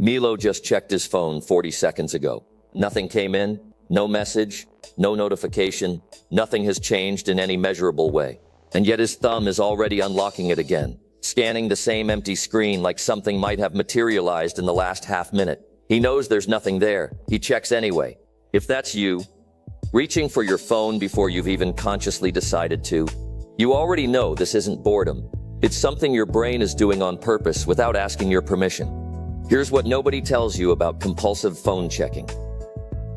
Milo just checked his phone 40 seconds ago. Nothing came in, no message, no notification, nothing has changed in any measurable way. And yet his thumb is already unlocking it again, scanning the same empty screen like something might have materialized in the last half minute. He knows there's nothing there. He checks anyway. If that's you, reaching for your phone before you've even consciously decided to, you already know this isn't boredom. It's something your brain is doing on purpose without asking your permission. Here's what nobody tells you about compulsive phone checking.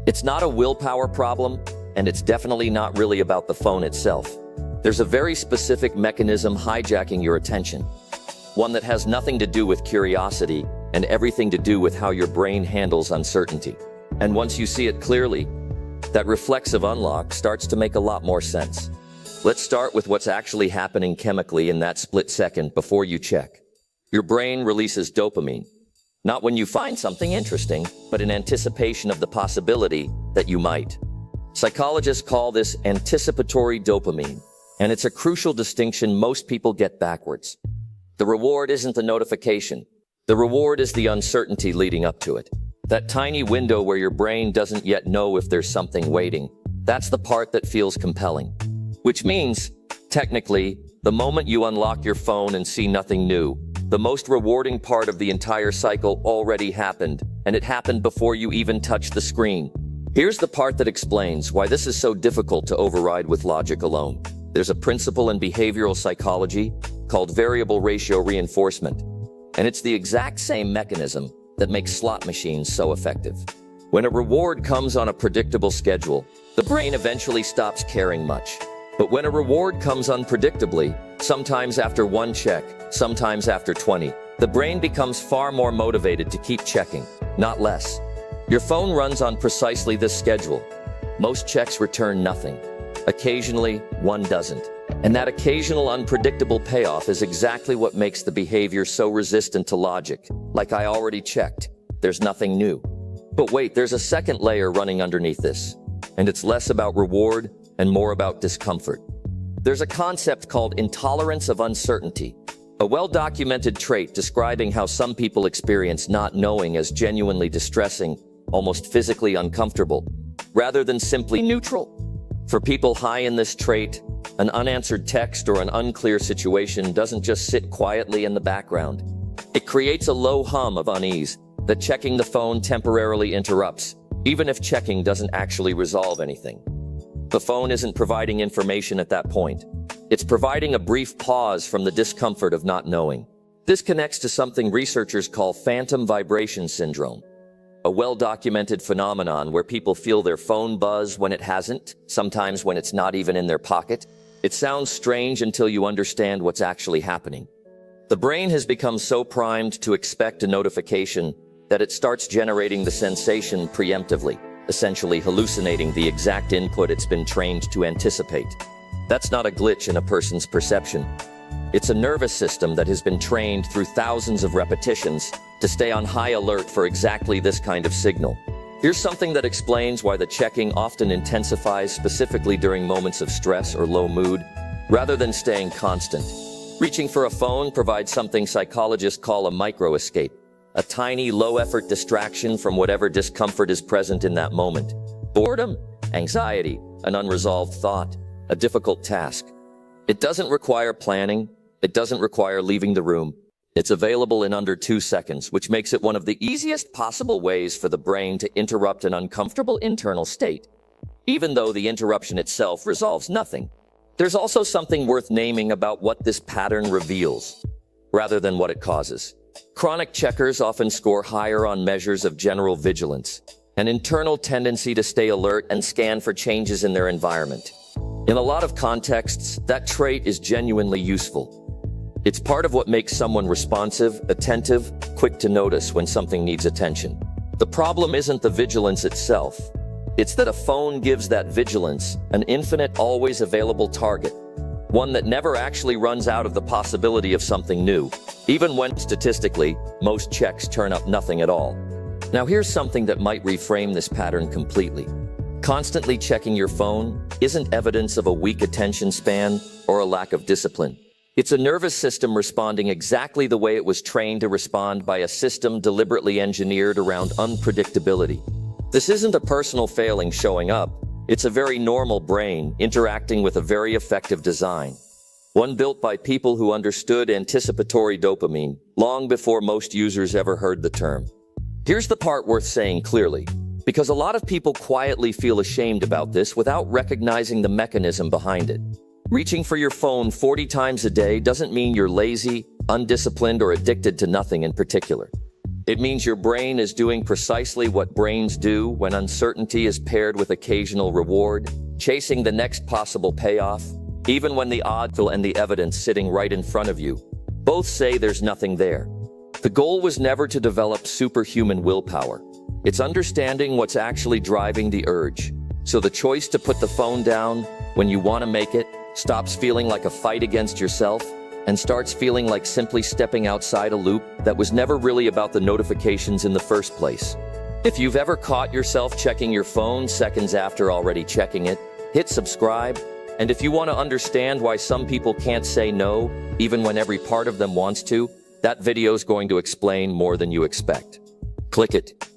It's not a willpower problem, and it's definitely not really about the phone itself. There's a very specific mechanism hijacking your attention, one that has nothing to do with curiosity and everything to do with how your brain handles uncertainty. And once you see it clearly, that reflexive unlock starts to make a lot more sense. Let's start with what's actually happening chemically in that split second before you check. Your brain releases dopamine, not when you find something interesting, but in anticipation of the possibility that you might. Psychologists call this anticipatory dopamine, and it's a crucial distinction most people get backwards. The reward isn't the notification. The reward is the uncertainty leading up to it. That tiny window where your brain doesn't yet know if there's something waiting. That's the part that feels compelling. Which means, technically, the moment you unlock your phone and see nothing new, the most rewarding part of the entire cycle already happened, and it happened before you even touched the screen. Here's the part that explains why this is so difficult to override with logic alone. There's a principle in behavioral psychology called variable ratio reinforcement, and it's the exact same mechanism that makes slot machines so effective. When a reward comes on a predictable schedule, the brain eventually stops caring much. But when a reward comes unpredictably, sometimes after one check, sometimes after 20, the brain becomes far more motivated to keep checking, not less. Your phone runs on precisely this schedule. Most checks return nothing. Occasionally, one doesn't. And that occasional unpredictable payoff is exactly what makes the behavior so resistant to logic. Like I already checked, there's nothing new. But wait, there's a second layer running underneath this. And it's less about reward and more about discomfort. There's a concept called intolerance of uncertainty, a well-documented trait describing how some people experience not knowing as genuinely distressing, almost physically uncomfortable, rather than simply neutral. For people high in this trait, an unanswered text or an unclear situation doesn't just sit quietly in the background. It creates a low hum of unease that checking the phone temporarily interrupts, even if checking doesn't actually resolve anything. The phone isn't providing information at that point. It's providing a brief pause from the discomfort of not knowing. This connects to something researchers call phantom vibration syndrome, a well-documented phenomenon where people feel their phone buzz when it hasn't, sometimes when it's not even in their pocket. It sounds strange until you understand what's actually happening. The brain has become so primed to expect a notification that it starts generating the sensation preemptively, essentially hallucinating the exact input it's been trained to anticipate. That's not a glitch in a person's perception. It's a nervous system that has been trained through thousands of repetitions to stay on high alert for exactly this kind of signal. Here's something that explains why the checking often intensifies specifically during moments of stress or low mood, rather than staying constant. Reaching for a phone provides something psychologists call a micro-escape, a tiny, low-effort distraction from whatever discomfort is present in that moment. Boredom, anxiety, an unresolved thought, a difficult task. It doesn't require planning. It doesn't require leaving the room. It's available in under 2 seconds, which makes it one of the easiest possible ways for the brain to interrupt an uncomfortable internal state, even though the interruption itself resolves nothing. There's also something worth naming about what this pattern reveals, rather than what it causes. Chronic checkers often score higher on measures of general vigilance, an internal tendency to stay alert and scan for changes in their environment. In a lot of contexts, that trait is genuinely useful. It's part of what makes someone responsive, attentive, quick to notice when something needs attention. The problem isn't the vigilance itself. It's that a phone gives that vigilance an infinite, always available target, one that never actually runs out of the possibility of something new, even when, statistically, most checks turn up nothing at all. Now here's something that might reframe this pattern completely. Constantly checking your phone isn't evidence of a weak attention span or a lack of discipline. It's a nervous system responding exactly the way it was trained to respond by a system deliberately engineered around unpredictability. This isn't a personal failing showing up. It's a very normal brain interacting with a very effective design. One built by people who understood anticipatory dopamine long before most users ever heard the term. Here's the part worth saying clearly, because a lot of people quietly feel ashamed about this without recognizing the mechanism behind it. Reaching for your phone 40 times a day doesn't mean you're lazy, undisciplined, or addicted to nothing in particular. It means your brain is doing precisely what brains do when uncertainty is paired with occasional reward, chasing the next possible payoff, even when the odds and the evidence sitting right in front of you both say there's nothing there. The goal was never to develop superhuman willpower. It's understanding what's actually driving the urge. So the choice to put the phone down when you want to make it stops feeling like a fight against yourself and starts feeling like simply stepping outside a loop that was never really about the notifications in the first place. If you've ever caught yourself checking your phone seconds after already checking it, hit subscribe. And if you want to understand why some people can't say no, even when every part of them wants to, that video is going to explain more than you expect. Click it.